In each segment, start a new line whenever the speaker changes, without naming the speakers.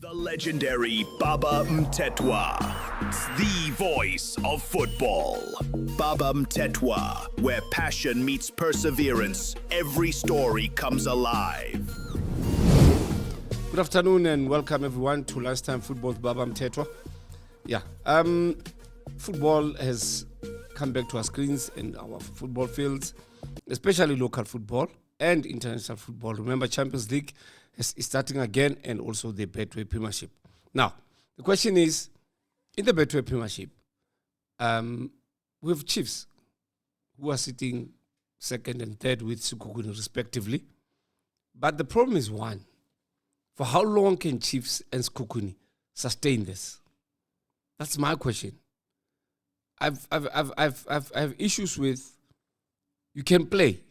The legendary Baba Mtetwa, the voice of football. Baba Mtetwa, where passion meets perseverance, every story comes alive.
Good afternoon and welcome everyone to Lunchtime Football with Baba Mtetwa. Football has come back to our screens and our football fields, especially local football and international football. Remember, Champions League is starting again, and also the Betway Premiership. Now, the question is, in the Betway Premiership, we have Chiefs who are sitting second and third with Sekhukhune respectively. But the problem is one. For how long can Chiefs and Sekhukhune sustain this? That's my question. I've issues with you can play,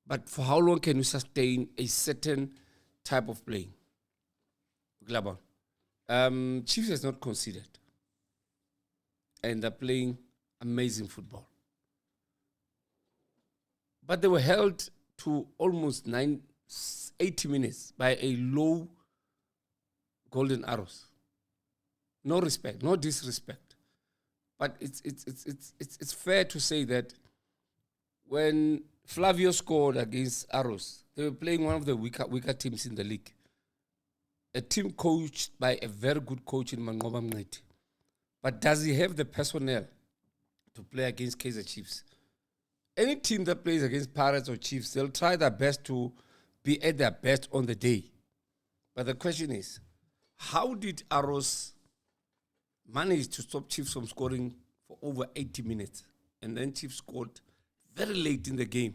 but for how long can you sustain a certain type of playing? Chiefs has not conceded, and they're playing amazing football. But they were held to almost 80 minutes by a low golden arrows. No respect, no disrespect. But it's fair to say that when Flavio scored against Arrows, they were playing one of the weaker teams in the league. A team coached by a very good coach in Manqoba Mngqithi. But does he have the personnel to play against Kaizer Chiefs? Any team that plays against Pirates or Chiefs, they'll try their best to be at their best on the day. But the question is, how did Arrows manage to stop Chiefs from scoring for over 80 minutes? And then Chiefs scored very late in the game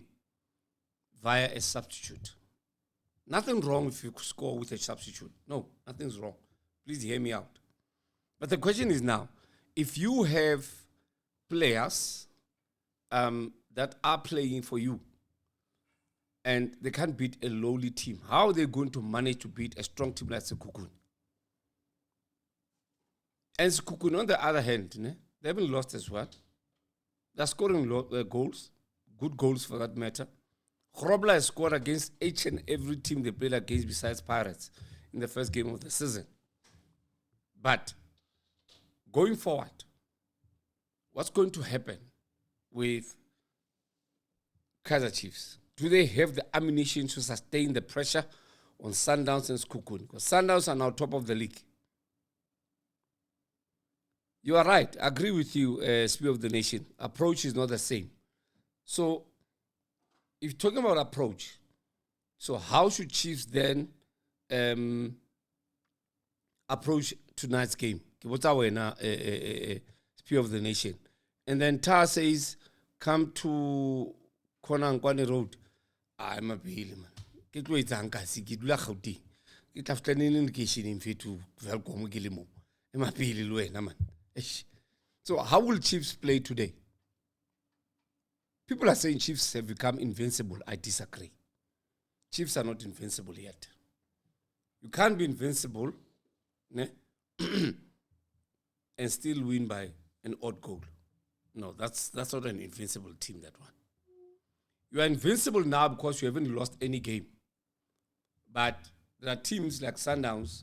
via a substitute. Nothing wrong if you score with a substitute. No, nothing's wrong. Please hear me out. But the question is now, if you have players that are playing for you and they can't beat a lowly team, how are they going to manage to beat a strong team like Sekhukhune? And Sekhukhune, on the other hand, they haven't lost as well. They're scoring goals, good goals for that matter. Grobler has scored against each and every team they played against besides Pirates in the first game of the season. But going forward, what's going to happen with Kaizer Chiefs? Do they have the ammunition to sustain the pressure on Sundowns and Sekhukhune? Because Sundowns are now top of the league. You are right. I agree with you, Spear of the Nation. Approach is not the same. So, if you're talking about approach, so how should Chiefs then approach tonight's game? What's our Spear of the Nation? And then Tar says, come to Konangwane Road. I'm a baby, man. Get away, Zankasi. Get Lachoti. Get after an indication in fit to welcome Gilimo. I'm a baby, man. So how will Chiefs play today? People are saying Chiefs have become invincible. I disagree. Chiefs are not invincible yet. You can't be invincible and still win by an odd goal. No, that's not an invincible team, that one. You are invincible now because you haven't lost any game. But there are teams like Sundowns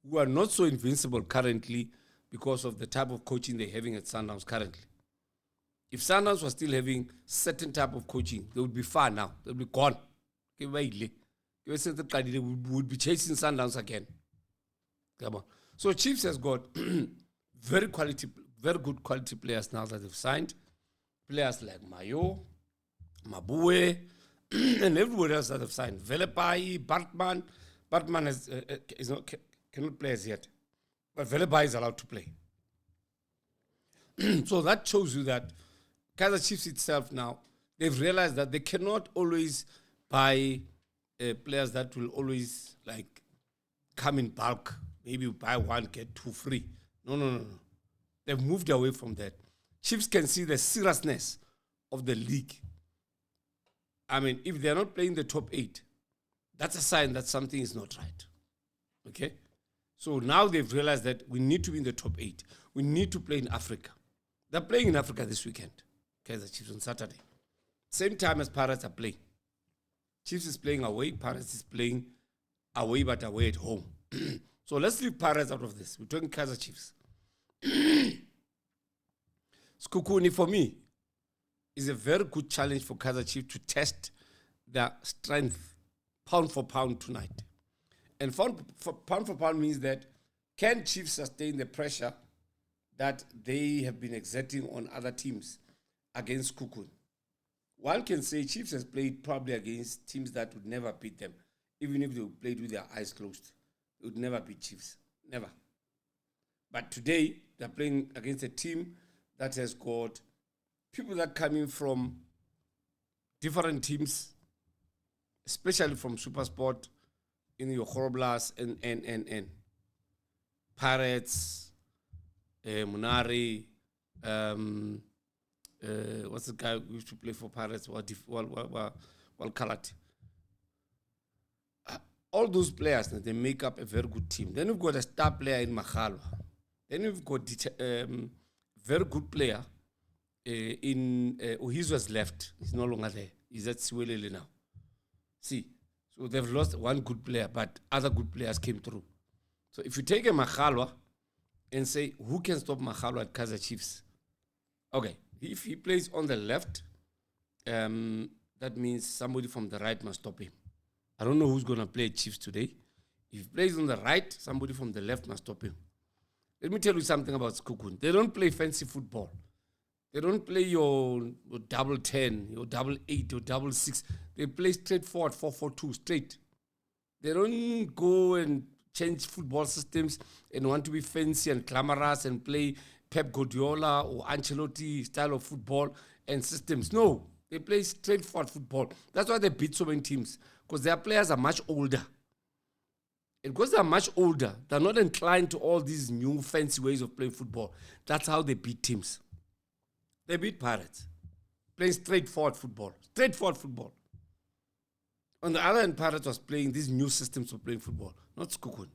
who are not so invincible currently because of the type of coaching they're having at Sundowns currently. If Sundowns was still having certain type of coaching, they would be far now. They would be gone. We would be chasing Sundowns again. Come on. So Chiefs has got very good quality players now that they've signed. Players like Mayo, Mabue, and everyone else that have signed. Velepai, Bartman. Bartman cannot play as yet. But Velepai is allowed to play. So that shows you that Kaizer Chiefs itself now, they've realized that they cannot always buy players that will always come in bulk. Maybe buy one, get two free. No. They've moved away from that. Chiefs can see the seriousness of the league. I mean, if they're not playing the top 8, that's a sign that something is not right. Okay? So now they've realized that we need to be in the top 8. We need to play in Africa. They're playing in Africa this weekend. Kaizer Chiefs on Saturday. Same time as Pirates are playing. Chiefs is playing away, Pirates is playing away but away at home. So let's leave Pirates out of this. We're talking Kaizer Chiefs. Sekhukhune, for me, is a very good challenge for Kaizer Chiefs to test their strength pound for pound tonight. And pound for pound means that can Chiefs sustain the pressure that they have been exerting on other teams against Sekhukhune? One can say Chiefs has played probably against teams that would never beat them. Even if they played with their eyes closed, they would never beat Chiefs. Never. But today, they're playing against a team that has got people that come in from different teams, especially from SuperSport, in your Horoblas and Pirates, Munari, what's the guy who used to play for Pirates? Kalat. All those players, they make up a very good team. Then we've got a star player in Makhalwa. Then we've got very good player in Ohizo has left. He's no longer there. He's at Siwelele now. See, so they've lost one good player, but other good players came through. So if you take a Makhalwa and say, who can stop Makhalwa at Kaizer Chiefs? Okay, if he plays on the left, that means somebody from the right must stop him. I don't know who's going to play Chiefs today. If he plays on the right, somebody from the left must stop him. Let me tell you something about Sekhukhune. They don't play fancy football. They don't play your double 10, your double 8, your double 6. They play straightforward 4-4-2, straight. They don't go and change football systems and want to be fancy and glamorous and play Pep Guardiola or Ancelotti style of football and systems. No, they play straightforward football. That's why they beat so many teams, because their players are much older. And because they are much older, they're not inclined to all these new fancy ways of playing football. That's how they beat teams. They beat Pirates, playing straightforward football. Straightforward football. On the other hand, Pirates was playing these new systems of playing football, not Sekhukhune.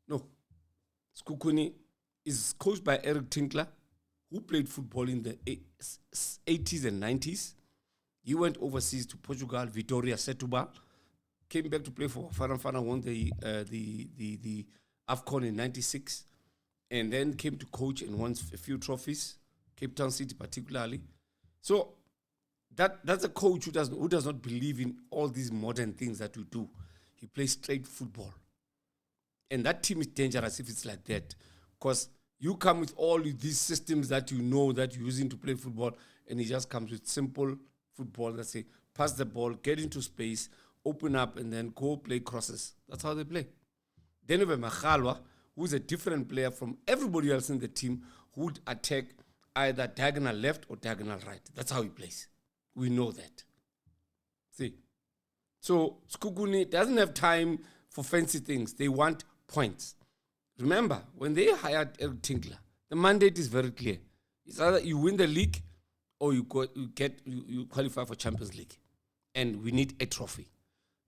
No. Sekhukhune is coached by Eric Tinkler, who played football in the 80s and 90s. He went overseas to Portugal, Vitória Setúbal, came back to play for Fana, won the AFCON in 96, and then came to coach and won a few trophies, Cape Town City particularly. So that's a coach who does not believe in all these modern things that we do. He plays straight football. And that team is dangerous if it's like that, because you come with all these systems that you know that you're using to play football, and he just comes with simple football that say, pass the ball, get into space, open up, and then go play crosses. That's how they play. Then we have Makhalwa, who's a different player from everybody else in the team, who would attack either diagonal left or diagonal right. That's how he plays. We know that. See? So Sekhukhune doesn't have time for fancy things. They want points. Remember, when they hired Eric Tinkler, the mandate is very clear. It's either you win the league or you qualify for Champions League. And we need a trophy.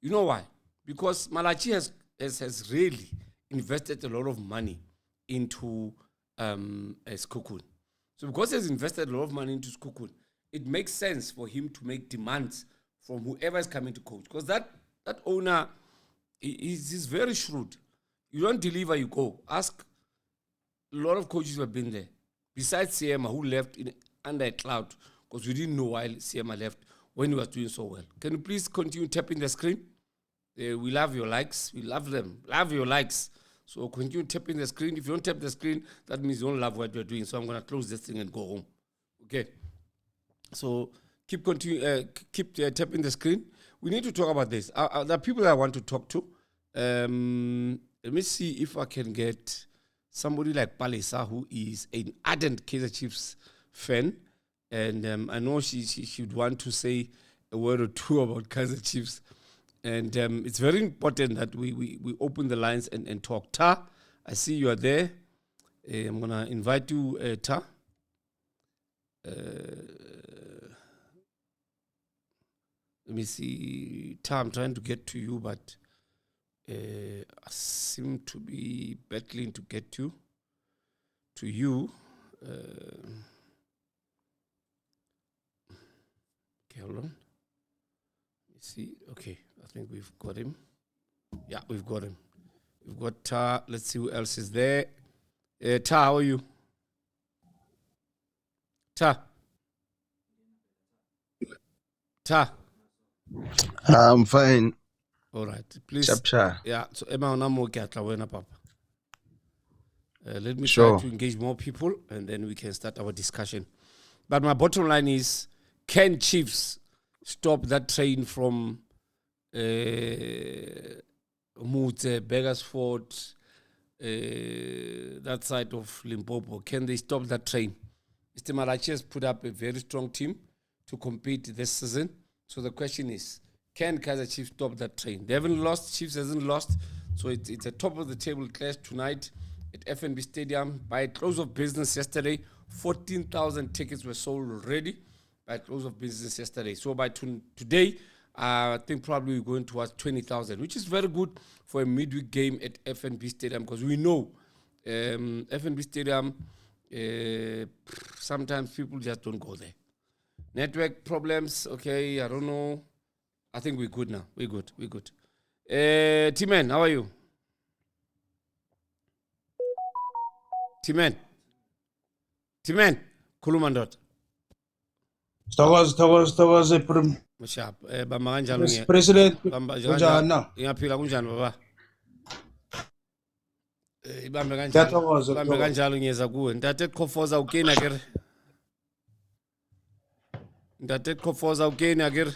You know why? Because Malachi has really invested a lot of money into Sekhukhune. So because he has invested a lot of money into Sekhukhune, it makes sense for him to make demands from whoever is coming to coach. Because that owner is very shrewd. You don't deliver, you go. Ask a lot of coaches who have been there. Besides Siema, who left under a cloud, because we didn't know why Siema left when he was doing so well. Can you please continue tapping the screen? We love your likes. We love them. Love your likes. So continue tapping the screen. If you don't tap the screen, that means you don't love what you're doing. So I'm going to close this thing and go home. Okay? So keep tapping the screen. We need to talk about this. There are people that I want to talk to. Let me see if I can get somebody like Palesa, who is an ardent Kaizer Chiefs fan. And I know she would want to say a word or two about Kaizer Chiefs. And it's very important that we open the lines and talk. Ta, I see you are there. I'm going to invite you, Ta. Let me see. Ta, I'm trying to get to you, but I seem to be battling to get to you. Okay, hold on. Let me see. Okay, I think we've got him. Yeah, we've got him. We've got Ta. Let's see who else is there. Ta, how are you? Ta. Ta.
I'm fine.
All right. Please.
Chapcha.
Yeah. So Emma Onamo Kiatla Wena Papa. Let me
Sure.
try to engage more people and then we can start our discussion. But my bottom line is, can Chiefs stop that train from Mute, Beggarsford, that side of Limpopo? Can they stop that train? Mr. Malachi has put up a very strong team to compete this season. So the question is, can Kaizer Chiefs stop that train? They haven't lost. Chiefs hasn't lost. So it's a top of the table clash tonight at FNB Stadium. By close of business yesterday, 14,000 tickets were sold already by close of business yesterday. So by today, I think probably we're going towards 20,000, which is very good for a midweek game at FNB Stadium because we know FNB Stadium, sometimes people just don't go there. Network problems, okay, I don't know. I think we're good now. We're good. T-Man, how are you? T-Man, Kulumandot.
Thokoze
Mshap, bamba kanjalo nge.
President
Bamba
kunjani na?
Ngiyaphila kunjani baba? Ibambe
Ngiyathokoza,
kanjalo. Ibambe kanjalo ngiyeza kuwe. Ntate Khofoza ukena kere. Ntate Khofoza ukena kere.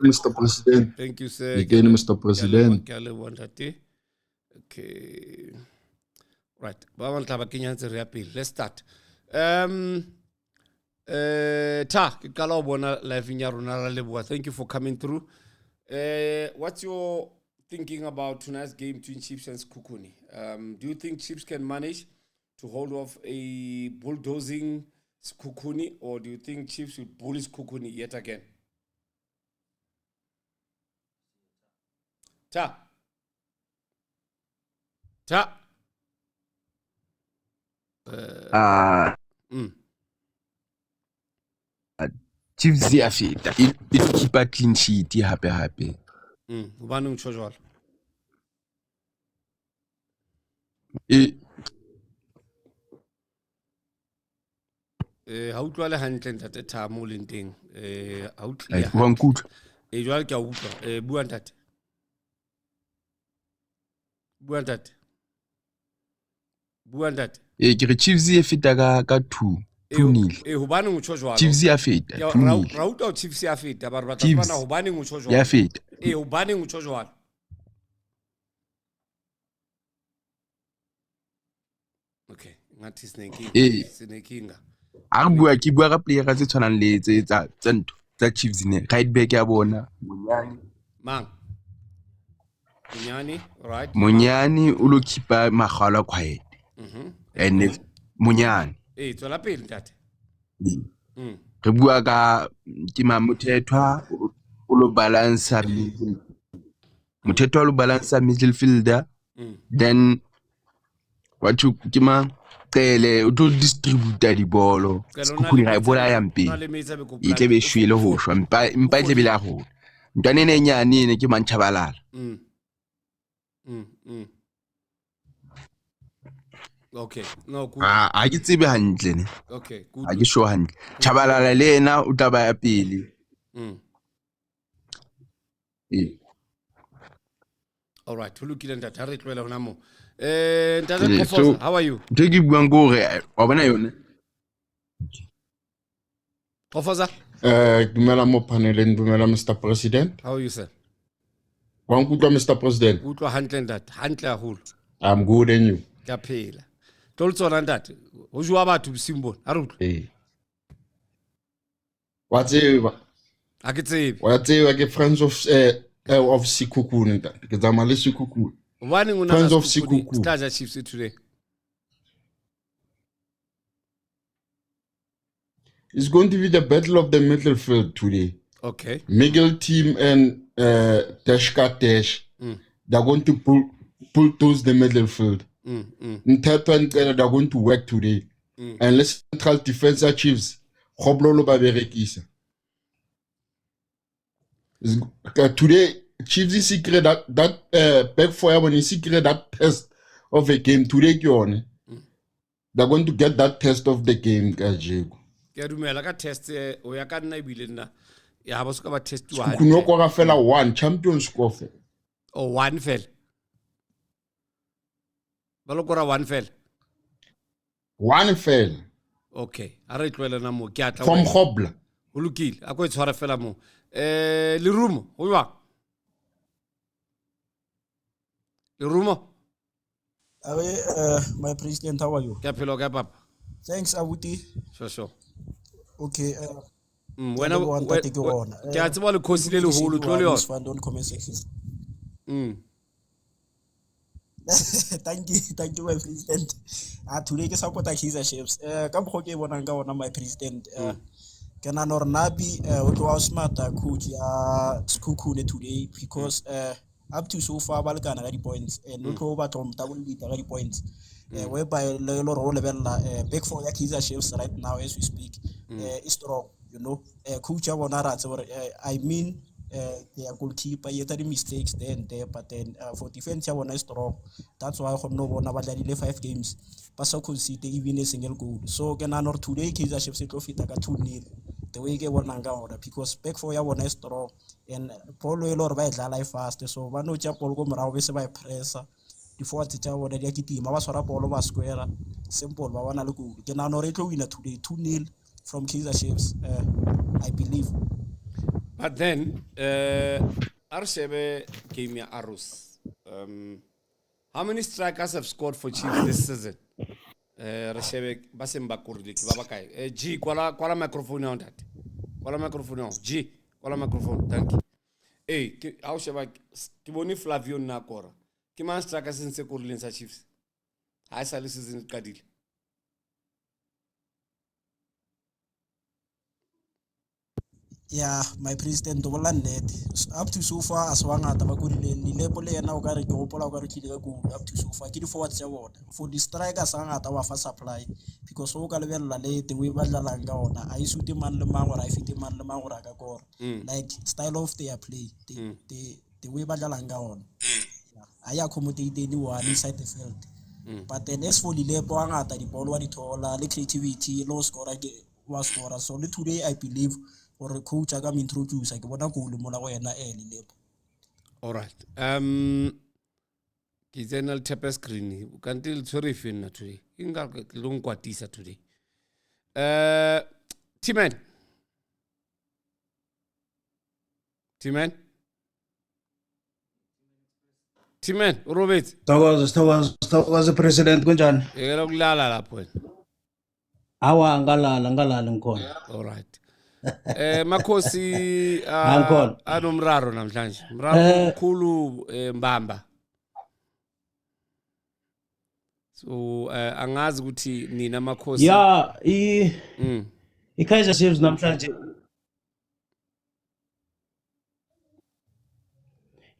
Mr. President.
Thank you, sir.
Again, Mr. President.
Okay. Right. Let's start. Thank you for coming through. What's your thinking about tonight's game between Chiefs and Sekhukhune? Do you think Chiefs can manage to hold off a bulldozing Sekhukhune, or do you think Chiefs will bully Sekhukhune yet again? Ta.
Chiefs ya feta. It keep a clean sheet happy.
Ubani ngitsho jwalo. Ha utlwa le hantle ntate Tha mo leng teng. Ha utlwa.
Wa nkutla.
Jwale ke a utlwa. Bua ntate. Bua ntate.
Ke re Chiefs ya feta ka 2-0.
Hobane ngitsho jwalo.
Chiefs ya feta 2-0.
Ra utlwa Chiefs ya feta ba re ba tsana hobane ngitsho jwalo.
Ya feta.
Hobane ngitsho jwalo. Okay, ngathi sinekinga.
A bua ka player tse tshwanang le tse tsa Chiefs ne. Rightback ya bona Munyani.
Mang. Munyani, right?
Munyani o lo keepa Magala quiet. And Munyani.
Tswela pele ntate.
Re bua ka ke Mothethwa o lo balance Mothethwa o lo balance midfielder. Then what you kima Cele o tlo distributor di bolo. Sekhukhune ga e bola ya mpeng. E tle be shwele ho shwa mpa e tle be la ho. Ntwane ne nyane ne ke Mantshabalala.
Okay, no good.
A ke tsebe hantle ne.
Okay, good.
A ke sure hantle. Tshabalala le ena o tla ba ya pele.
All right, ho lokile ntate ha re tlwela hona mo. Ntate Khofoza, how are you?
Ntwe ke buang go re wa bona yone.
Khofoza?
Dumela mo paneleng, dumela Mr. President.
How are you, sir?
Wa nkutla Mr. President.
Utlwa hantle ntate, hantle haholo.
I'm good and you.
Ka phela. Toltsona ntate. Ho jwa batho bosimbona. Ha re utlwa.
Wa tseba?
A ke tsebe.
Wa tseba ke friends of Sekhukhune ntate. Ke tsama le Sekhukhune.
Wani nguna
Friends of Sekhukhune.
Kaizer Chiefs today.
It's going to be the battle of the midfield today.
Okay.
Miguel team and Deshka Dash. They're going to bulldoze the midfield. Mthethwa and Cele, they're going to work today. And let's central defense Chiefs. Khoblolo ba berekisa. Today, Chiefs is secret that back for when he secret that test of a game today, they're going to get that test of the game, Jago.
Ke a dumela ka test o ya ka nna ebile nna ya ba se ka ba test wa
Kuno kwa fela one champions score.
o one fell ba lo kora one fell
One fell
okay a re tlwela na mo ke atla
from Hobla.
o lokile a go e tshwara fela mo Lerumo o wa Lerumo
My president, how are you?
ke a phelo ka papa
Thanks, Abuti.
sure
Okay.
wena ke a tseba le khosi le leholo tlo le yona
Don't comment section. Thank you, my president. Today ke support Kaizer Chiefs. Ka mokgwa ke bonang ka ona my president. Ke nahana hore Nabi o tlo smart coach ya Sekhukhune today because up to so far ba lekana ka di-points and o tlo batla go double leader ka di-points whereby le lo re lebella back four ya Kaizer Chiefs right now as we speak is strong, you know. Coach ya bona ra tsore I mean their goalkeeper yet the mistakes there and there, but then for defense ya bona is strong. That's why go no bona ba dladile 5 games ba sa concede even a single goal. So ke nahana hore today Kaizer Chiefs e tlo fita ka 2-0 the way ke bona nga ona because back four ya bona is strong and ball e lo re ba e dlala fast, so ba no tja ball go morago be se ba e pressa di-forwards tja bona di a kitima ba swara ball ba square simple ba bona le goal. Ke nahana hore e tlo wina today 2-0 from Kaizer Chiefs, I believe.
But then Arshebe game ya Arus. How many strikers have scored for Chiefs this season? Rashebe basemba kurdi ki baba kai. G kwala microphone on that. Kwala microphone on. G kwala microphone. Thank you. Hey, how sheba ki boni Flavio na kora. Ki man strikers sense kurdi sa Chiefs. Hai sali season kadile.
Yeah, my president bola net up to so far as wangata ba kurile ni level yena o ka re ke gopola o ka re ke ka go up to so far ke di forwards ya bona for the strikers ngata wa fa supply because o ka lebella le the way ba dlalang ka ona a isuti man le mang ora a fiti man le mang ora ka kora like style of their play the way ba dlalang ka ona I accommodate anyone inside the field but then as for the level ngata di ball wa di thola le creativity low scorer wa scorer. So today I believe or coach aga me introduce ke bona goal mo la go yena le lepo.
All right. Ke tsena le tap screen kanti le tshwere fena today inga ke lo nkwatisa today. Timen Robert
Thokoza president kunjani?
yekela ukulala lapho wena.
Awa ngalala ngikhona.
All right. Makhosi
Angikhona.
anomraro namhlanje. Mraro omkhulu Mbamba. So angazi ukuthi nina makhosi
Yeah, Kaizer Chiefs namhlanje.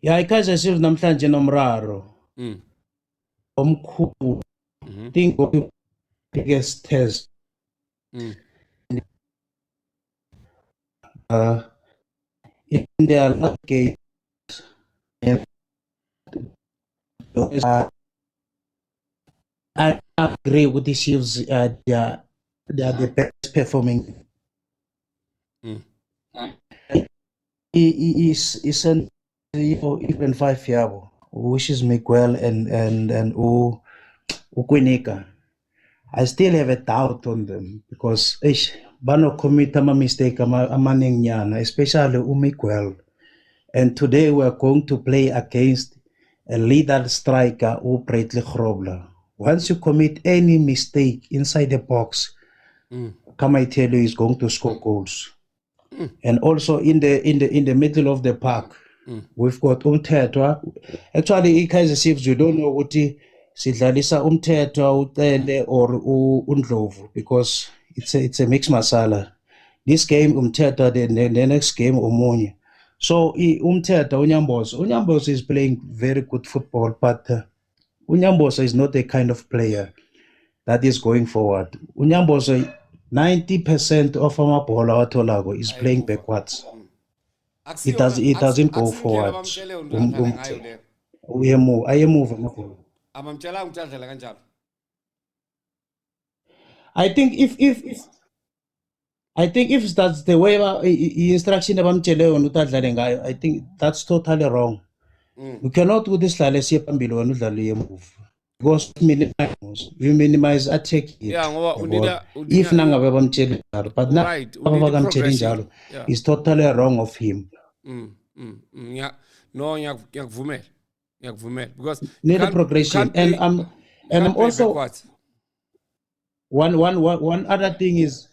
Yeah, Kaizer Chiefs namhlanje nomraro. Omkhulu. Think of the biggest test. In their last game, I agree with the Chiefs. They are the best performing. He isn't even 5 years. Wishes Miguel and Ukwinika. I still have a doubt on them because bano commit a mistake amaningyana, especially Miguel. And today we are going to play against a leader striker Bradley Grobler. Once you commit any mistake inside the box, come I tell you, he's going to score goals. And also in the middle of the park, we've got Umthetwa. Actually, Kaizer Chiefs, you don't know what sidlalisa Umthetwa, Utele or Undlovu because it's a mixed masala. This game Umthetwa, the next game Omunye. So Umthetwa Unyamboso is playing very good football, but Unyamboso is not the kind of player that is going forward. Unyamboso 90% of our ball is playing backwards. It doesn't go forward. Ayemove amabholo.
Abamtshelanga ukuthi adlale kanjalo.
I think if that's the way instruction abamtshele yona ukuthi adlale ngayo, I think that's totally wrong. You cannot do this dlale siye phambili wena udlale yemove. Because we minimize attack.
Yeah, ngoba
if nangabe bamtshele njalo, but now abakamtshele njalo is totally wrong of him.
No, ngiyakuvumela. Because
need a progression, and I'm also
backwards.
One other thing is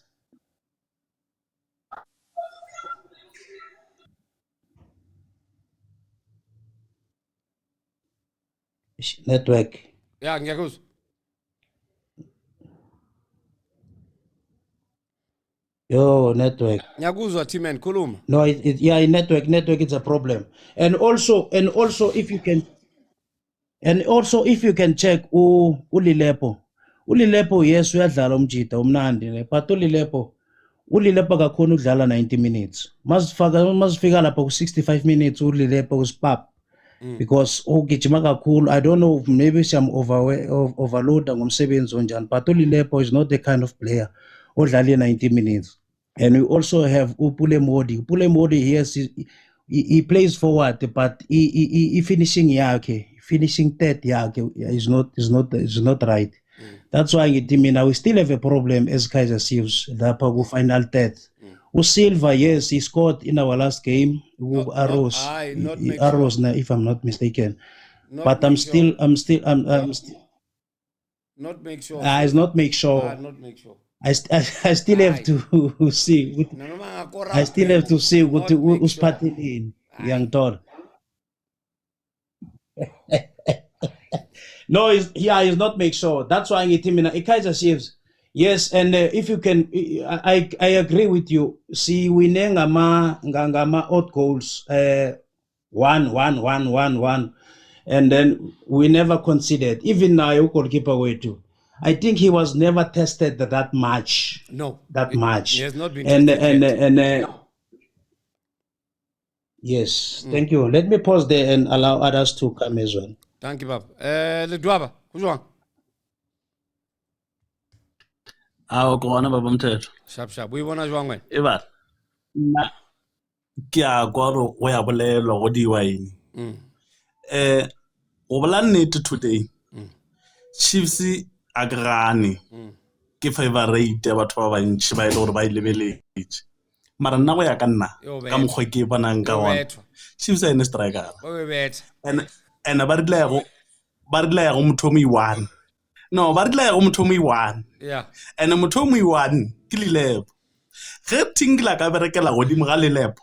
network.
Yeah, ngiyakuzwa.
Yo, network.
Ngiyakuzwa T-Man, khuluma.
No, network is a problem. And also if you can check uLilepo. uLilepo yes uyadlala umjida umnandi but uLilepo kakhona udlala 90 minutes. Masifika lapha ku 65 minutes uLilepo usipap. Because ugijima kakhulu, I don't know, maybe some overload ngomsebenzi onjani, but uLilepo is not the kind of player odlala 90 minutes. And we also have Pule Modi, yes, he plays forward, but he finishing third yakhe is not right. That's why we still have a problem as Kaizer Chiefs lapha ku final third. Silva, yes, he scored in our last game. Arrows, if I'm not mistaken. But I'm still.
Not make sure.
It's not make sure.
Not make sure.
I still have to see. I still have to see who's parting in young Todd. No, it's not make sure. That's why I get him in Kaizer Chiefs. Yes, and if you can, I agree with you. See, we ngama odd goals, 1, and then we never considered. Even now, goalkeeper way too. I think he was never tested that much.
No,
much.
He has not been
tested. Yes, thank you. Let me pause there and allow others to come as well.
Thank you, Bob. Ledwaba, kuzwang?
Kona baba Mthetho.
Sharp. Uyibona jwang wena?
Eba. Na ke a kwaro go ya bolelwa go diwa eng. Go bola nnete today. Chiefs a grane. Ke favorite ya batho ba bantši ba ile gore ba ilebeletse. Mara nna go ya ka nna ka mokgwa ke bonang ka ona. Chiefs a ene striker. And ba rile go motho mo i1. No, ba rile go motho mo i1.
Yeah.
And motho mo i1 ke Lilepo. Ge tingla ka berekela godimo ga Lilepo.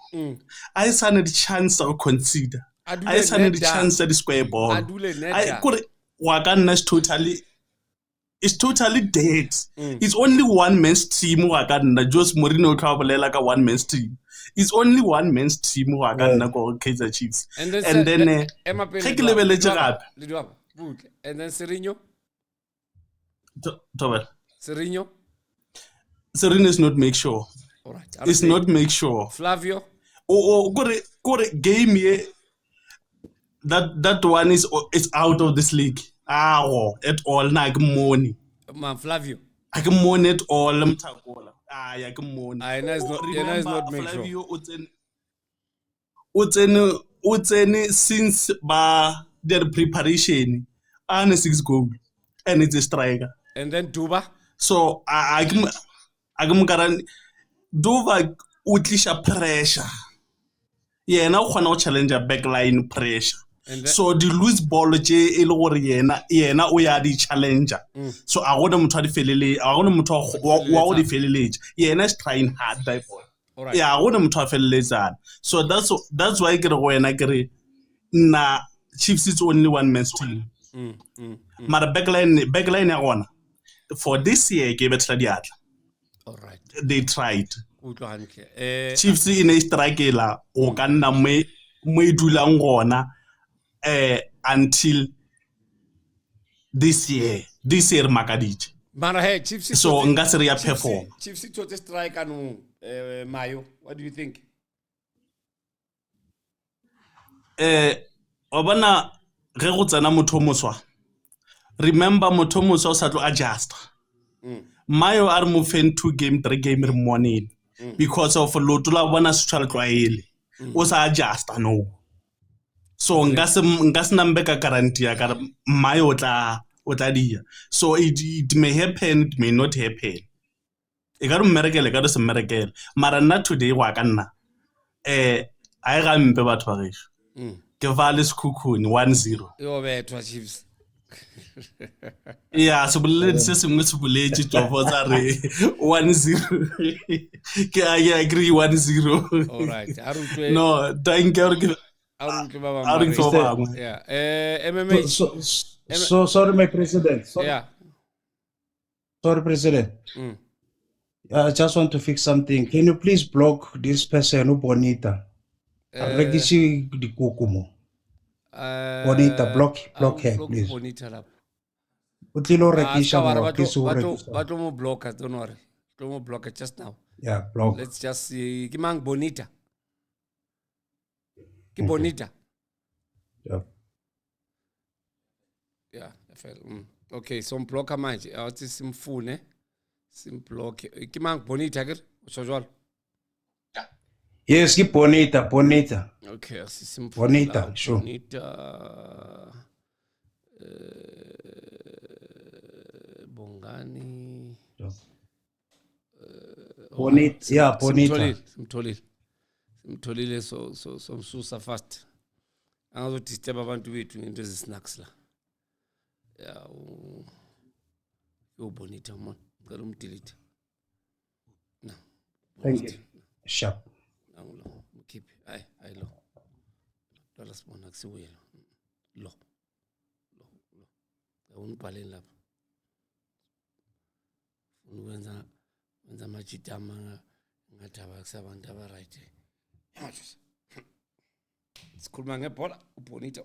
I sane the chance to consider. I sane the chance to square ball. I could wa ka nna it's totally dead. It's only one man's team wa ka nna Jose Mourinho tla bolela ka one man's team. It's only one man's team wa ka nna go Kaizer Chiefs. And then ge ke lebeletse gape.
And then Serino?
Serino is not make sure.
All right.
It's not make sure.
Flavio?
Go game here. That one is out of this league. At all na ke money.
Man, Flavio.
I can money at all mtakola. I can money.
I know it's not make
Flavio utsene since ba their preparation and 6 goal and it's a striker.
And then Duba?
So I can Duba utlisha pressure. Yeah, now when challenge a backline pressure. So the loose ball je e le gore yena o ya di challenger. So I want him to felele, I want him to wa di felele. Yena is trying hard that boy. Yeah, I want him to felele. So that's why I get when I get na Chiefs is only one man's team. But backline ya gona. For this year, gave it to
all right.
They tried. Chiefs in a strike o kana me dulang gona until this year makadije.
Mana hey, Chiefs.
So ngase re ya perform.
Chiefs to strike anu Mayo. What do you think?
wa bona ge go tsena motho moswa, remember motho moswa o sa tlo adjusta. Mayo a re mo feng 2 game 3 game re morning because of loto la bona social tlwaele o sa adjusta no. So nka se nambe ka guarantee ya ka Mayo o tla dia. So it may happen, it may not happen. E ka re mmerekele ka re se mmerekele mara nna today wa ka nna a e ga mpe batho ba gesho ke vale Sekhukhune 1-0
yo betwa Chiefs.
Yeah, so se sengwe se boletse tofo tsa re 1-0 ke I agree 1-0.
All right.
No, thank you.
Yeah. MMA.
So sorry, my president.
Yeah.
Sorry, President. I just want to fix something. Can you please block this person who Bonita? Regisi di Kukumo. Bonita, block her, please.
Bonita up.
Utilo rekisha mo, please
But no block us, don't worry. Don't block it just now.
Yeah, block.
Let's just see. Kimang Bonita. Ki Bonita.
Yeah.
Yeah, okay, so mbloka manje athi simfune simbloke kimang Bonita ke sojwala.
Yes, ki Bonita.
Okay, simfune
Bonita, sure.
Bonita Bongani
Bonita, yeah, Bonita.
Simtholile so msusa fast. Angazodisturb abantu bethu ngento ezisnacks la. Yeah, yo Bonita man, ngicela umdelete. No.
Thank you. Sharp.
Anglo, keep. Ay lo. Lo responda kusibuye lo. Unibhaleni lapha. Wenza amajitama ngathaba kusabantu aba right. Sikhuluma ngebhola uBonita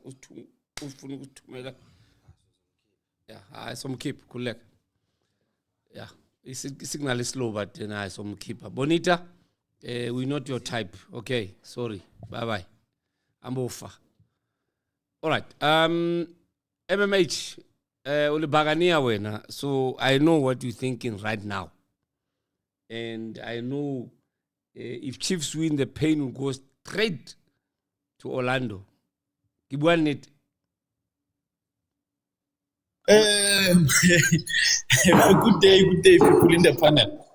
ufuna ukuthumela. Yeah, I some keep kulek. Yeah, signal is slow but then I some keep. Bonita, we not your type. Okay, sorry. Bye. I'm over. All right. MMH ulibagania wena. So I know what you're thinking right now. And I know if Chiefs win, the pain will go straight to Orlando. Kibwanit.
Good day, people in the panel.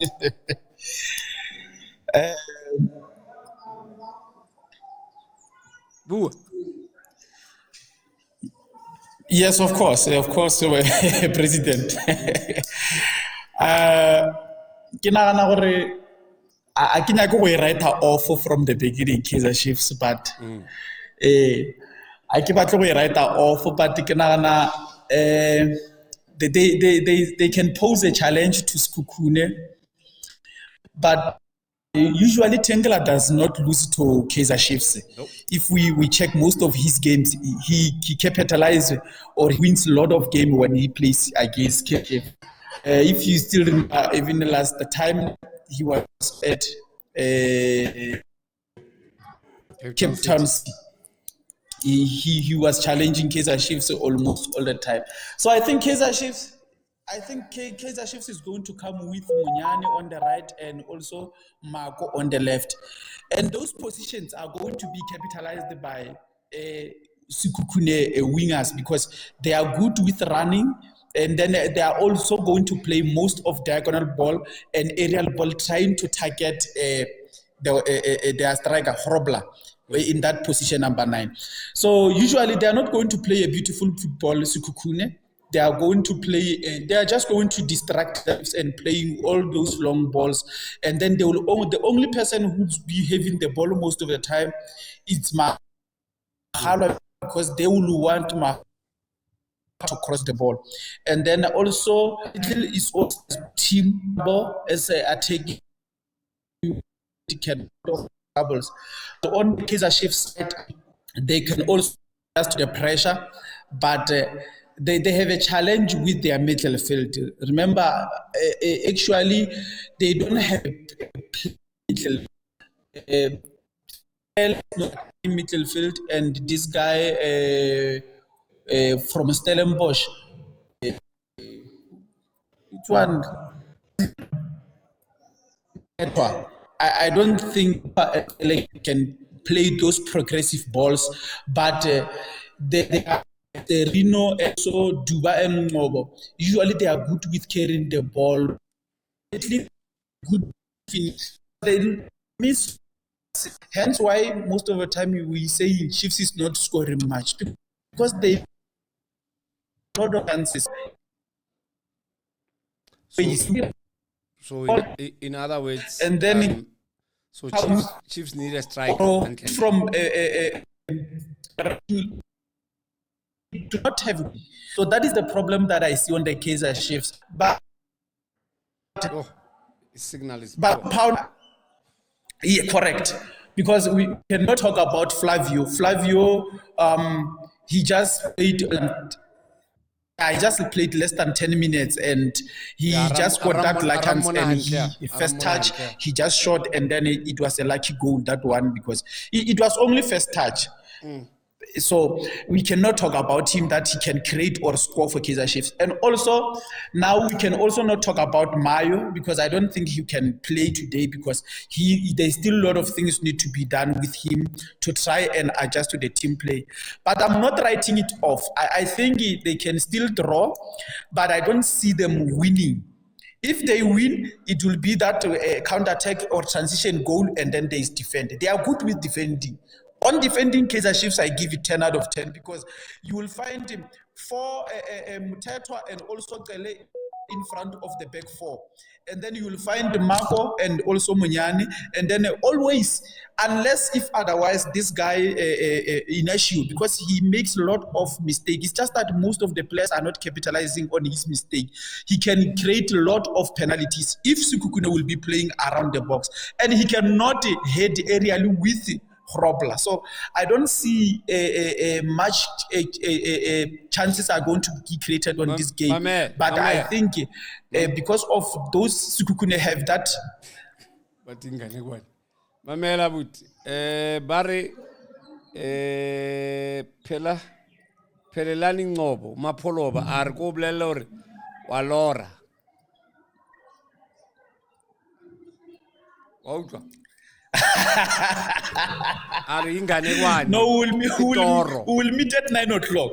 Yes, of course, President. Ke nagana gore a ke nyake go e write off from the beginning Kaizer Chiefs, but a ke batle go e write off, but ke nagana they can pose a challenge to Sekhukhune, but usually Tengela does not lose to Kaizer Chiefs. Nope. If we check most of his games, he capitalizes or he wins a lot of games when he plays against Kaizer Chiefs. If you still remember, even the last time he was at Cape Town, he was challenging Kaizer Chiefs almost all the time. So I think Kaizer Chiefs is going to come with Munyane on the right and also Marco on the left. And those positions are going to be capitalized by Sekhukhune wingers because they are good with running. And then they are also going to play most of diagonal ball and aerial ball, trying to target their striker, Horobla, in that position number 9. So usually they are not going to play a beautiful football, Sekhukhune. They are going to play, they are just going to distract them and playing all those long balls. And then the only person who's be having the ball most of the time is Mahala, because they will want Mahala to cross the ball. And then also is also team ball as attacking doubles. So on Kaizer Chiefs side, they can also adjust the pressure, but they have a challenge with their midfield. Remember, actually, they don't have a in midfield, and this guy from Stellenbosch. Which one? I don't think like can play those progressive balls, but they are the Reno and so Duba and Ngobo. Usually they are good with carrying the ball. At least good finish. They miss. Hence why most of the time we say Chiefs is not scoring much because they lot of chances.
So in other words,
and then
so Chiefs need a strike
from do not have. So that is the problem that I see on the Kaizer Chiefs. But
signal is
pound. Yeah, correct. Because we cannot talk about Flavio. Flavio, he just played. I just played less than 10 minutes and he just got that lucky and he first touch, he just shot and then it was a lucky goal, that one, because it was only first touch. So we cannot talk about him that he can create or score for Kaizer Chiefs. And also, now we can also not talk about Mayo because I don't think he can play today because there's still a lot of things need to be done with him to try and adjust to the team play. But I'm not writing it off. I think they can still draw, but I don't see them winning. If they win, it will be that counter-attack or transition goal and then there is defend. They are good with defending. On defending Kaizer Chiefs, I give it 10 out of 10 because you will find him for Mtetwa and also Kele in front of the back four. And then you will find Marco and also Munyani. And then always, unless if otherwise, this guy Inashu, because he makes a lot of mistakes. It's just that most of the players are not capitalizing on his mistake. He can create a lot of penalties if Sukukune will be playing around the box. And he cannot head aerially with Robla. So I don't see much chances are going to be created on this game. I think because of those Sukukune have that.
But Mamela Barry Pelelani Ngobo, Mapoloba, Argo Blelor, Walora.
No, we'll meet at 9 o'clock.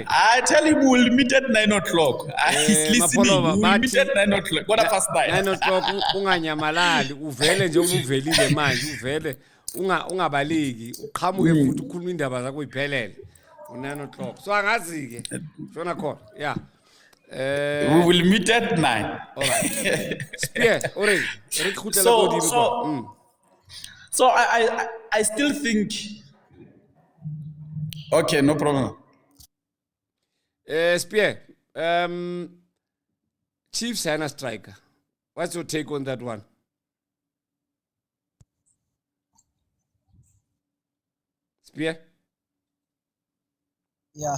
I tell him we'll meet at 9 o'clock. He's listening. We'll meet at 9 o'clock. What a fast 9
o'clock. Unganyamalali uvele nje uvelile manje uvele ungabaleki uqhamuke futhi ukhuluma indaba zakho iphelele 9 o'clock. So angazi ke shona khona. Yeah.
We will meet at 9.
All right. Spear, already.
So I still think. Okay, no problem.
Spear, Chiefs and a striker. What's your take on that one? Spear?
Yeah.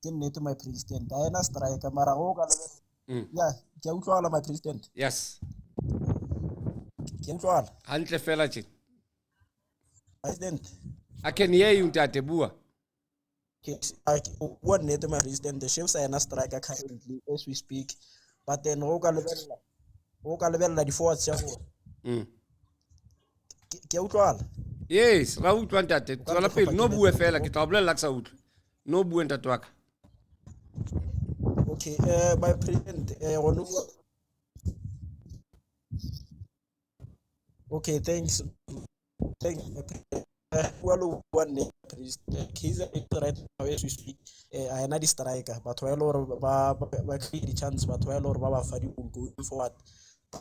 To my president. I am a striker. Yeah, can my president?
Yes.
Can
Antle Felachi.
President.
I can hear you, Tatebua.
What need my president? The Chiefs are a striker currently as we speak. But then Oga Level the fourth channel.
Yes, Raut wanted. No bue fela, Kitabla Laxaut. No buenta twaka.
Okay, my president, okay, thanks. Well, one name, president. He's right now as we speak. I am not a striker, but well, or create the chance, but well, or Baba Fadi will go forward.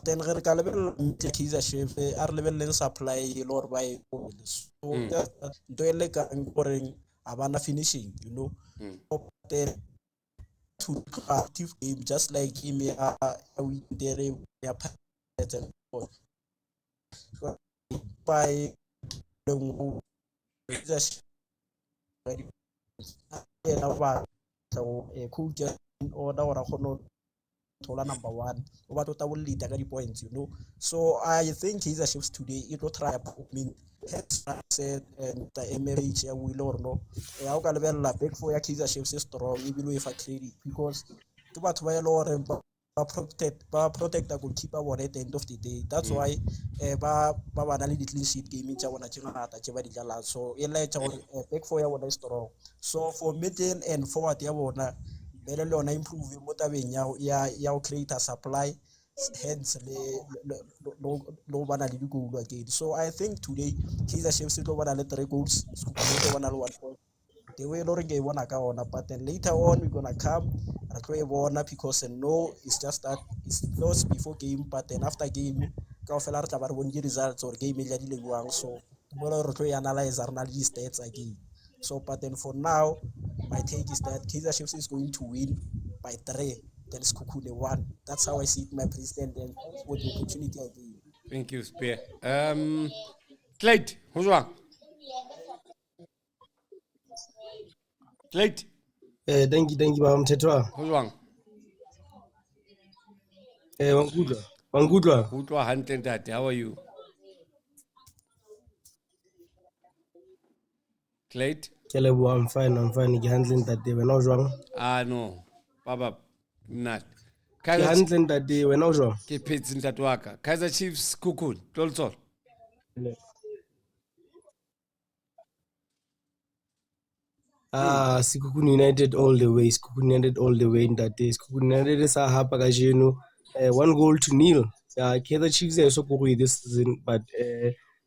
Then Kaizer Chiefs are level and supply Lord by so do like and Abana finishing, you know. To active game just like him we there by just so a cool just order or thola number 1 o batla ta leader ka di-points, you know. So I think Kaizer Chiefs today it will try, I mean, said and the MH ya will or no ha o ka lebella back four ya Kaizer Chiefs is strong ebile o fa credit because ke batho ba ile hore ba protect the goalkeeper one at the end of the day. That's why ba na le di-clean sheet game tsa bona tse ngata tse ba di dlalang, so e laetsa gore back four ya bona is strong. So for middle and forward ya bona bele le yona improve mo tabeng ya o create a supply, hence no bana le di-goal again. So I think today Kaizer Chiefs tlo bana le 3 goals, Sekhukhune bana le 1 point. The way Lori gave one account, but then later on we're gonna come and play one because no, it's just that it's close before game, but then after game, kaofela re tla ba re bone results or game e di lebuang, so tomorrow re tlo analyze our stats again. So but then for now, my take is that Kaizer Chiefs is going to win by 3, then Sekhukhune 1. That's how I see it, my president, and thanks for the opportunity again.
Thank you, Spear. Clyde, who's wrong? Clyde.
Thank you, Baba Mtetwa.
Who's wrong?
Wangudwa.
Kutwa Hunter Tate, how are you? Clyde?
Kelebo, I'm fine. You're handling that day when I was wrong.
No. Baba, not.
You're handling that day when I was wrong.
Keep it in Tatuaka. Kaizer Chiefs, Kukun, Tolsol.
Sekhukhune United all the way. Sekhukhune United all the way in that day. Sekhukhune United is a hapa kajeno. 1-0. Kaizer Chiefs are so good this season, but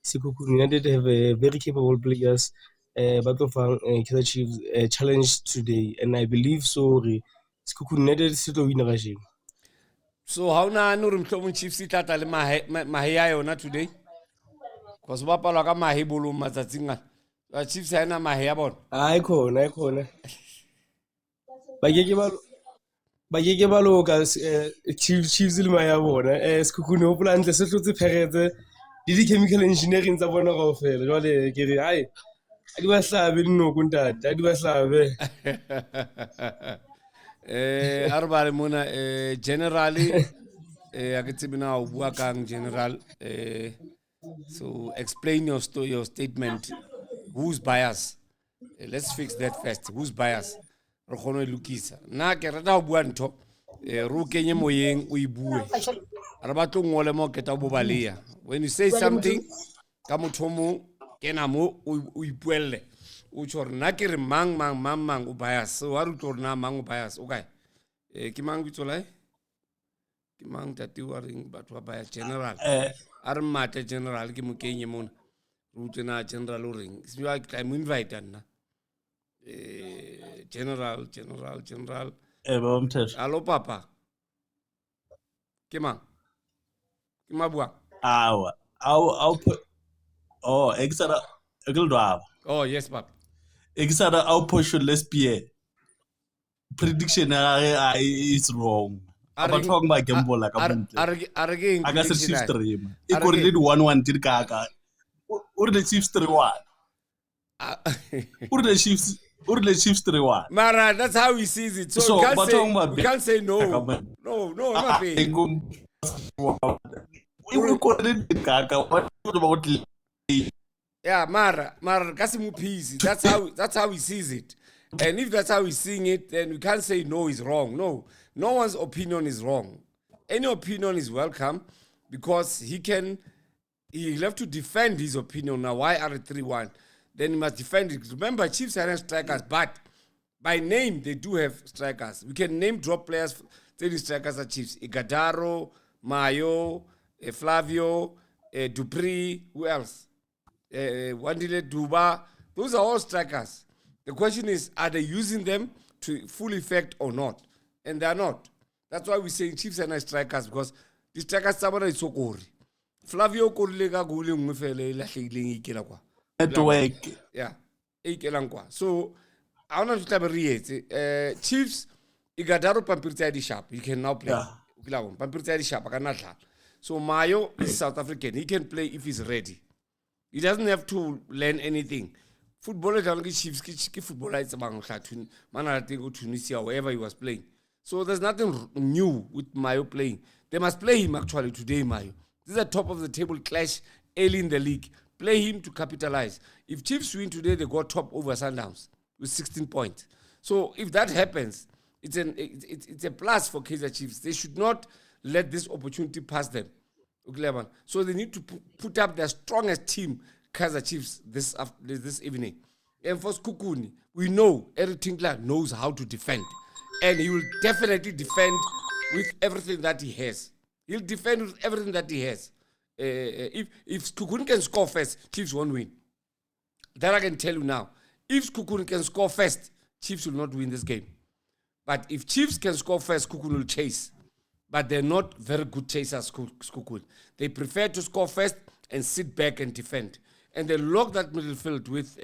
Sekhukhune United have very capable players. But of Kaizer Chiefs challenge today, and I believe so. Sekhukhune United is to win kajeno.
So how na Nurum Tomun Chiefs itata le mahia yona today? Because wapalo ka mahi bulu matsatsing a Chiefs ha na mahia bona.
Ikhona. Ba ke ba loka Chiefs le mahia bona. Sekhukhune o plan tle se tlotse pheretse di chemical engineering tsa bona kaofela. Jwale ke re hai a di ba hlabe dinoko ntate, a di ba hlabe.
Arbare mona generally akitsibina o bua kang general so explain your story, your statement. Who's bias? Let's fix that first. Who's bias? Re khono lukisa na ke rata o bua ntho ro kenye moyeng o ibue re ba tlo ngole mo ke ta bo balea. When you say something ka motho mo kena mo o ipuelle o tshore na ke re mang o bias, so wa re tlo na mang o bias okay ke mang bitsolai ke mang tati wa ring batho ba bias general are mate general ke mo kenye mona re utsena general o ring se wa ke mo invite nna general
Baba Mtetwa.
allo papa ke mang ke mabua
I'll put extra
oh yes papa
extra I'll push your lesbian prediction is wrong. About talking about gamble like a
arge
I got the Chiefs 3. It could lead 1-1 till Kaka. Or the Chiefs 3-1. Or the Chiefs 3-1.
Mara, that's how he sees it. So we can't say no. No, not paying. Yeah, Mara, Kasimu peace. That's how he sees it. And if that's how he's seeing it, then we can't say no is wrong. No one's opinion is wrong. Any opinion is welcome because he'll have to defend his opinion. Now, why are it 3-1? Then he must defend it. Remember, Chiefs have strikers, but by name, they do have strikers. We can name drop players, 30 strikers are Chiefs. Igadaro, Mayo, Flavio, Dupree, who else? Wandile Duba. Those are all strikers. The question is, are they using them to full effect or not? And they're not. That's why we're saying Chiefs are not strikers, because the strikers somebody is so cool. Flavio Kolega Guling Mufele Lahiling Ikilakwa.
Network.
Yeah. Ikelankwa. So I want to tell Chiefs, Igadaro Pampirti sharp. You can now play. Pampirti sharp. So Mayo is South African. He can play if he's ready. He doesn't have to learn anything. Footballer Chiefs footballer is among Tunisia, wherever he was playing. So there's nothing new with Mayo playing. They must play him actually today, Mayo. This is a top of the table clash early in the league. Play him to capitalize. If Chiefs win today, they go top over Sundowns with 16 points. So if that happens, it's a plus for Kaizer Chiefs. They should not let this opportunity pass them. So they need to put up their strongest team, Kaizer Chiefs, this evening. And for Sekhukhune, we know Eric Tinkler knows how to defend. And he will definitely defend with everything that he has. He'll defend with everything that he has. If Sekhukhune can score first, Chiefs won't win. That I can tell you now. If Sekhukhune can score first, Chiefs will not win this game. But if Chiefs can score first, Sekhukhune will chase. But they're not very good chasers, Sekhukhune. They prefer to score first and sit back and defend. And they lock that middle field with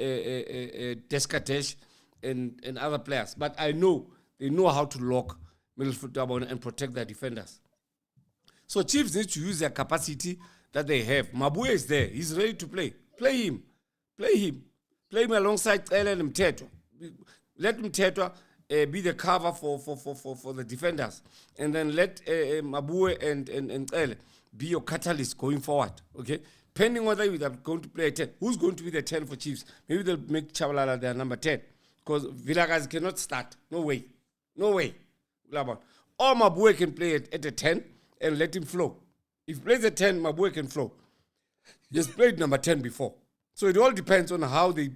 Deskatesh and other players. But I know they know how to lock middle field and protect their defenders. So Chiefs need to use their capacity that they have. Mabue is there. He's ready to play. Play him. Play him. Play him alongside Cele and Mthethwa. Let Mthethwa be the cover for the defenders. And then let Mabue and Cele be your catalyst going forward. Okay? Depending on whether you're going to play a 10. Who's going to be the 10 for Chiefs? Maybe they'll make Chabalala their number 10. Because Vilakazi cannot start. No way. No way. Or Mabue can play at a 10 and let him flow. If he plays a 10, Mabue can flow. He has played number 10 before. So it all depends on how the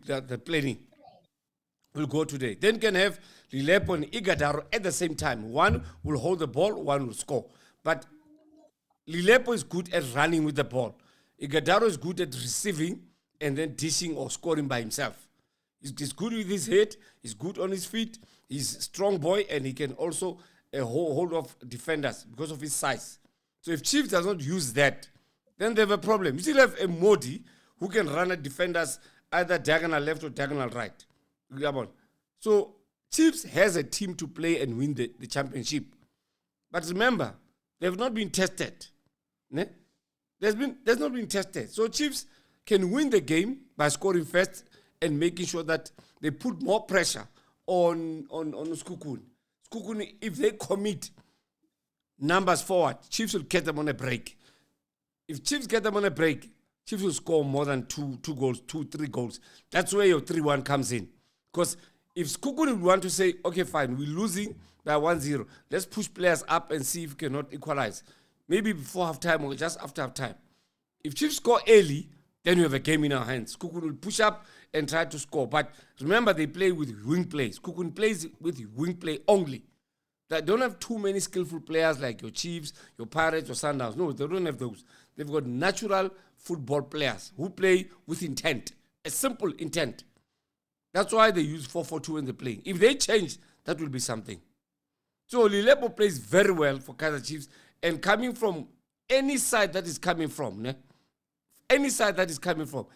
planning will go today. Then can have Lilepo and Ighodaro at the same time. One will hold the ball, one will score. But Lilepo is good at running with the ball. Ighodaro is good at receiving and then dishing or scoring by himself. He's good with his head. He's good on his feet. He's a strong boy, and he can also hold off defenders because of his size. So if Chiefs does not use that, then they have a problem. You still have a Modi who can run at defenders either diagonal left or diagonal right. So Chiefs has a team to play and win the championship. But remember, they have not been tested. There's not been tested. So Chiefs can win the game by scoring first and making sure that they put more pressure on Sekhukhune. Sekhukhune, if they commit numbers forward, Chiefs will get them on a break. If Chiefs get them on a break, Chiefs will score more than 3 goals. That's where your 3-1 comes in. Because if Sekhukhune would want to say, okay, fine, we're losing by 1-0, let's push players up and see if we cannot equalize. Maybe before halftime or just after halftime. If Chiefs score early, then we have a game in our hands. Sekhukhune will push up and try to score. But remember, they play with wing play. Sekhukhune plays with wing play only. They don't have too many skillful players like your Chiefs, your Pirates, or Sundowns. No, they don't have those. They've got natural football players who play with intent, a simple intent. That's why they use 4-4-2 when they play. If they change, that will be something. So Lilepo plays very well for Kaizer Chiefs, and coming from any side that is coming from,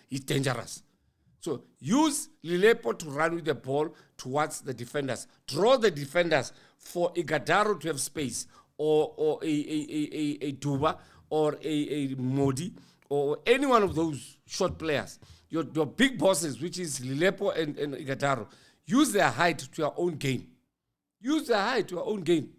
he's dangerous. So use Lilepo to run with the ball towards the defenders. Draw the defenders for Ighodaro to have space, or a Duba, or a Modi, or any one of those short players. Your big bosses, which is Lilepo and Ighodaro, use their height to your own game. Use their height to your own game.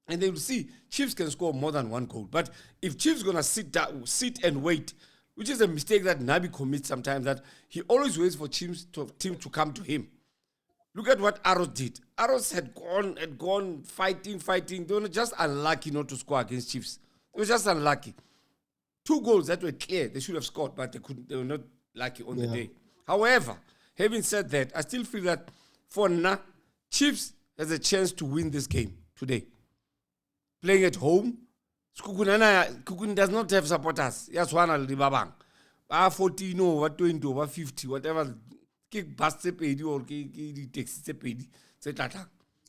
And they will see Chiefs can score more than 1 goal. But if Chiefs going to sit and wait, which is a mistake that Nabi commits sometimes, that he always waits for team to come to him. Look at what Arrows did. Arrows had gone fighting. They were just unlucky not to score against Chiefs. They were just unlucky. 2 goals that were clear, they should have scored, but they were not lucky on the day. However, having said that, I still feel that for now, Chiefs has a chance to win this game today. Playing at home, Sekhukhune does not have supporters. Yes, one al Babang. 14 or 20 or 50, whatever.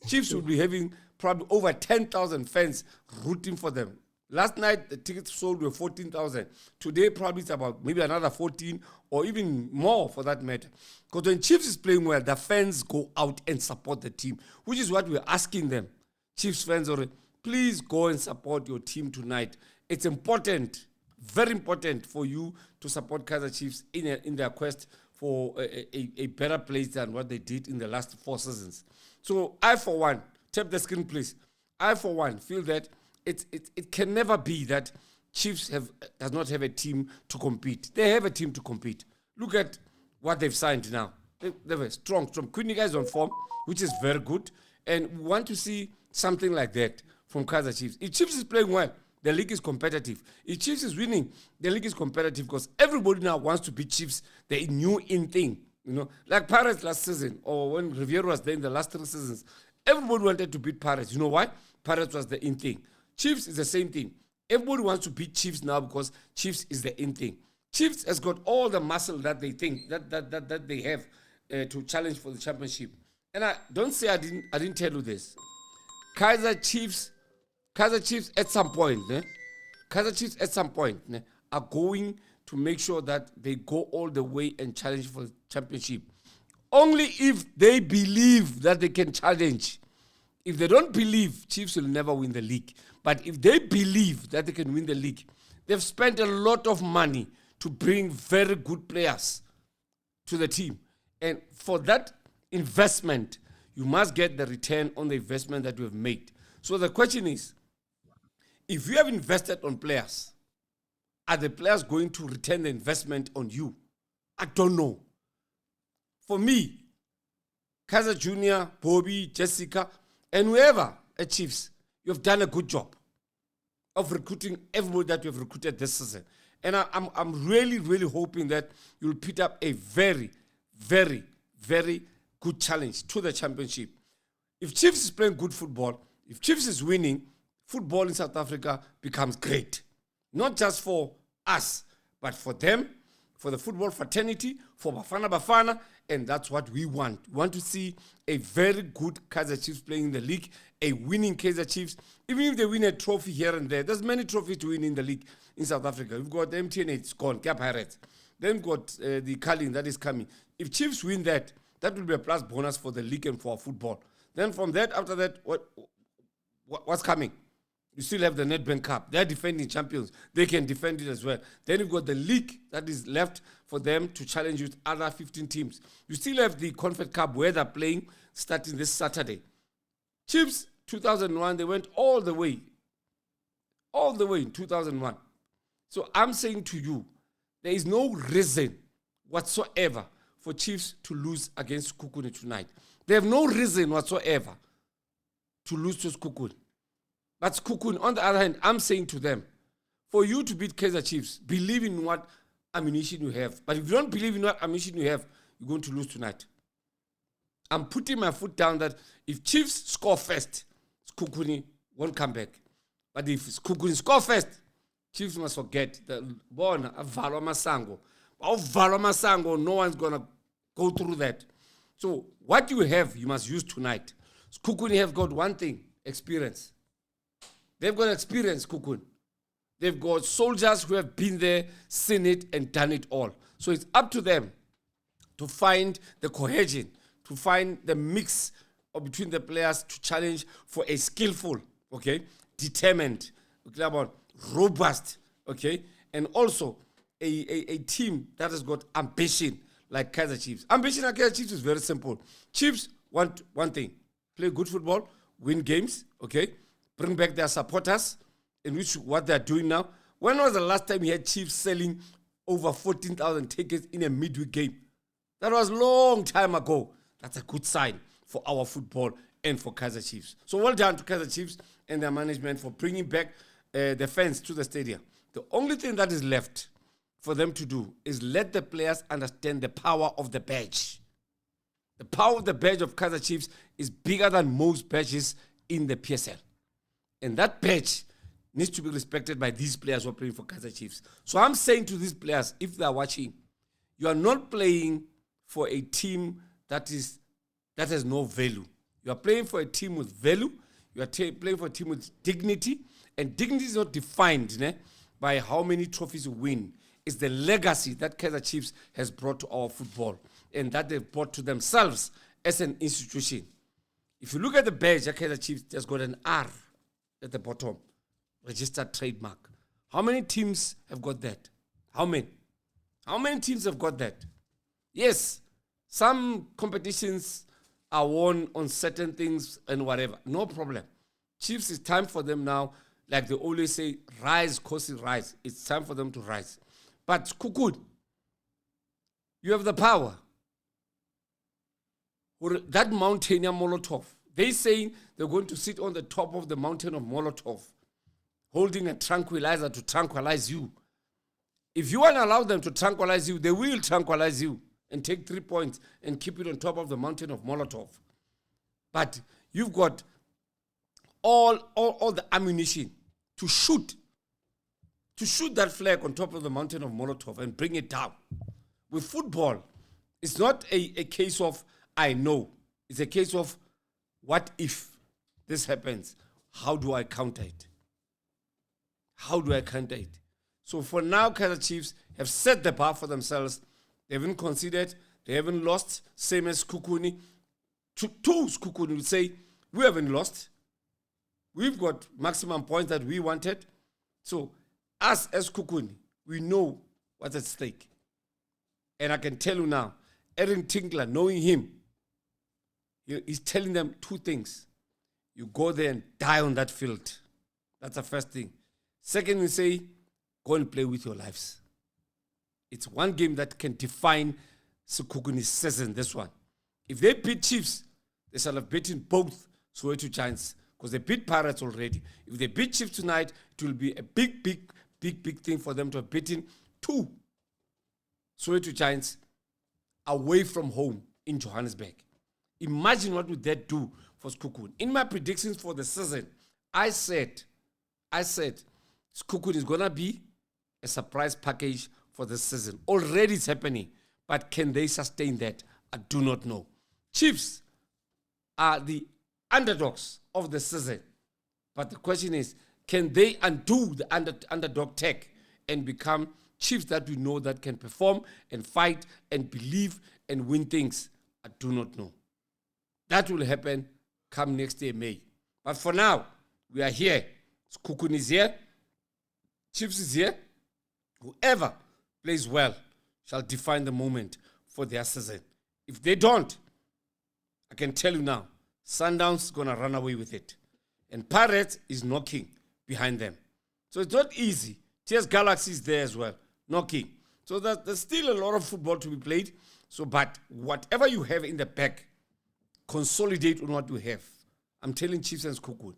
Chiefs will be having probably over 10,000 fans rooting for them. Last night, the tickets sold were 14,000. Today, probably it's about maybe another 14 or even more for that matter. Because when Chiefs is playing well, the fans go out and support the team, which is what we're asking them. Chiefs fans, please go and support your team tonight. It's important, very important for you to support Kaizer Chiefs in their quest for a better place than what they did in the last 4 seasons. So I, for one, tap the screen, please. I for one feel that it can never be that Chiefs does not have a team to compete. They have a team to compete. Look at what they've signed now. They have a strong. Quinniga is on form, which is very good. And we want to see something like that from Kaizer Chiefs. If Chiefs is playing well, the league is competitive. If Chiefs is winning, the league is competitive because everybody now wants to beat Chiefs. The new in thing, like Pirates last season, or when Riviera was there in the last 3 seasons, everybody wanted to beat Pirates. You know why? Pirates was the in thing. Chiefs is the same thing. Everybody wants to beat Chiefs now because Chiefs is the in thing. Chiefs has got all the muscle that they think that they have to challenge for the championship. And don't say I didn't tell you this. Kaizer Chiefs at some point, are going to make sure that they go all the way and challenge for the championship. Only if they believe that they can challenge. If they don't believe, Chiefs will never win the league. But if they believe that they can win the league, they've spent a lot of money to bring very good players to the team. And for that investment, you must get the return on the investment that you have made. So the question is, if you have invested on players, are the players going to return the investment on you? I don't know. For me, Kaizer Jr., Bobby, Jessica, and whoever at Chiefs, you've done a good job of recruiting everybody that you have recruited this season. And I'm really, really hoping that you'll put up a very, very, very good challenge to the championship. If Chiefs is playing good football, if Chiefs is winning, football in South Africa becomes great. Not just for us, but for them, for the football fraternity, for Bafana Bafana, and that's what we want. We want to see a very good Kaizer Chiefs playing in the league, a winning Kaizer Chiefs. Even if they win a trophy here and there, there's many trophies to win in the league in South Africa. We've got MTN, it's gone, Cap Pirates. Then we've got the Carling that is coming. If Chiefs win that will be a plus bonus for the league and for our football. Then from that, after that, what's coming? You still have the Nedbank Cup. They're defending champions. They can defend it as well. Then you've got the league that is left for them to challenge with other 15 teams. You still have the Confed Cup where they're playing starting this Saturday. Chiefs, 2001, they went all the way in 2001. So I'm saying to you, there is no reason whatsoever for Chiefs to lose against Sekhukhune tonight. They have no reason whatsoever to lose to Sekhukhune. But Sekhukhune, on the other hand, I'm saying to them, for you to beat Kaizer Chiefs, believe in what ammunition you have. But if you don't believe in what ammunition you have, you're going to lose tonight. I'm putting my foot down that if Chiefs score first, Sekhukhune won't come back. But if Sekhukhune score first, Chiefs must forget that bona avalwa masango. Avalwa masango, no one's gonna go through that. So what you have, you must use tonight. Sekhukhune have got one thing: experience. They've got experience, Sekhukhune. They've got soldiers who have been there, seen it, and done it all. So it's up to them to find the cohesion, to find the mix between the players to challenge for a skillful, determined, robust, and also a team that has got ambition like Kaizer Chiefs. Ambition like Kaizer Chiefs is very simple. Chiefs want one thing: play good football, win games, bring back their supporters, in which what they're doing now. When was the last time you had Chiefs selling over 14,000 tickets in a midweek game? That was a long time ago. That's a good sign for our football and for Kaizer Chiefs. So well done to Kaizer Chiefs and their management for bringing back the fans to the stadium. The only thing that is left for them to do is let the players understand the power of the badge. The power of the badge of Kaizer Chiefs is bigger than most badges in the PSL. And that badge needs to be respected by these players who are playing for Kaizer Chiefs. So I'm saying to these players, if they are watching, you are not playing for a team that has no value. You are playing for a team with value. You are playing for a team with dignity. And dignity is not defined by how many trophies you win. It's the legacy that Kaizer Chiefs has brought to our football and that they've brought to themselves as an institution. If you look at the badge that Kaizer Chiefs, there's got an R at the bottom, registered trademark. How many teams have got that? How many? How many teams have got that? Yes, some competitions are won on certain things and whatever. No problem. Chiefs, it's time for them now, like they always say, rise, Kosi, rise. It's time for them to rise. But Kukud, you have the power. Or that mountain of Molotov, they saying they're going to sit on the top of the mountain of Molotov, holding a tranquilizer to tranquilize you. If you want to allow them to tranquilize you, they will tranquilize you and take 3 points and keep it on top of the mountain of Molotov. But you've got all the ammunition to shoot that flag on top of the mountain of Molotov and bring it down. With football, it's not a case of I know. It's a case of what if this happens? How do I counter it? How do I counter it? So for now, Kaizer Chiefs have set the bar for themselves. They haven't conceded. They haven't lost. Same as Kukuni. Kukuni would say, we haven't lost. We've got maximum points that we wanted. So us as Kukuni, we know what's at stake. And I can tell you now, Aaron Tinkler, knowing him, he's telling them 2 things. You go there and die on that field. That's the first thing. Second, you say, go and play with your lives. It's one game that can define Sekhukhuni's season, this one. If they beat Chiefs, they shall have beaten both Soweto Giants because they beat Pirates already. If they beat Chiefs tonight, it will be a big thing for them to have beaten 2 Soweto Giants away from home in Johannesburg. Imagine what would that do for Sekhukhune. In my predictions for the season, I said Sekhukhune is going to be a surprise package for the season. Already it's happening, but can they sustain that? I do not know. Chiefs are the underdogs of the season, but the question is, can they undo the underdog tag and become Chiefs that we know that can perform and fight and believe and win things? I do not know. That will happen come next year, May. But for now, we are here. Sekhukhune is here. Chiefs is here. Whoever plays well shall define the moment for their season. If they don't, I can tell you now, Sundowns is going to run away with it. And Pirates is knocking behind them. So it's not easy. TS Galaxy is there as well, knocking. So there's still a lot of football to be played. So, but whatever you have in the back, consolidate on what you have. I'm telling Chiefs and Sekhukhune.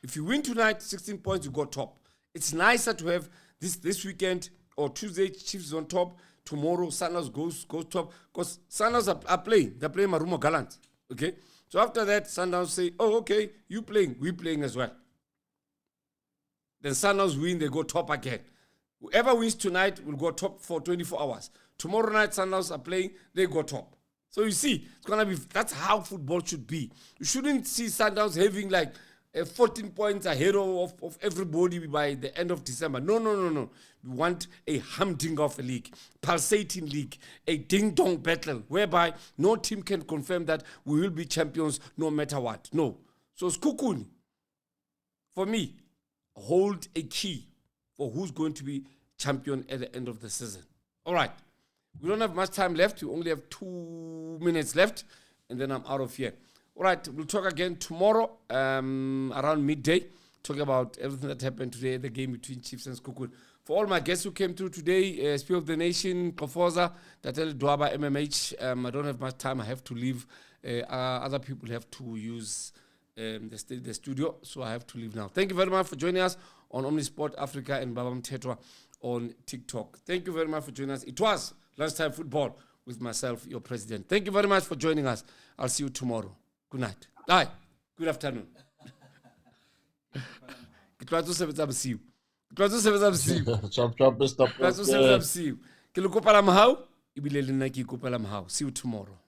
If you win tonight, 16 points, you go top. It's nicer to have this weekend or Tuesday, Chiefs on top. Tomorrow, Sundowns goes top. Because Sundowns are playing. They're playing Marumo Gallant. Okay? So after that, Sundowns say, oh, okay, you playing. We playing as well. Then Sundowns win, they go top again. Whoever wins tonight will go top for 24 hours. Tomorrow night, Sundowns are playing, they go top. So you see, it's going to be, that's how football should be. You shouldn't see Sundowns having like 14 points ahead of everybody by the end of December. No. We want a humdinger of a league, pulsating league, a ding-dong battle, whereby no team can confirm that we will be champions no matter what. No. So Sekhukhune, for me, hold a key for who's going to be champion at the end of the season. All right. We don't have much time left. We only have 2 minutes left, and then I'm out of here. All right, we'll talk again tomorrow around midday, talk about everything that happened today, the game between Chiefs and Sekhukhune. For all my guests who came through today, Spear of the Nation, Kofoza, Datel Dwaba, MMH, I don't have much time. I have to leave. Other people have to use the studio, so I have to leave now. Thank you very much for joining us on Omnisport Africa and Baba Mthethwa on TikTok. Thank you very much for joining us. It was Lunchtime Football with myself, your president. Thank you very much for joining us. I'll see you tomorrow. Good night. Bye. Good afternoon. Ke tloa tso sebetsa bosiu. Ke le kopela mohau, ebile le nna ke ikopela mohau. See you tomorrow.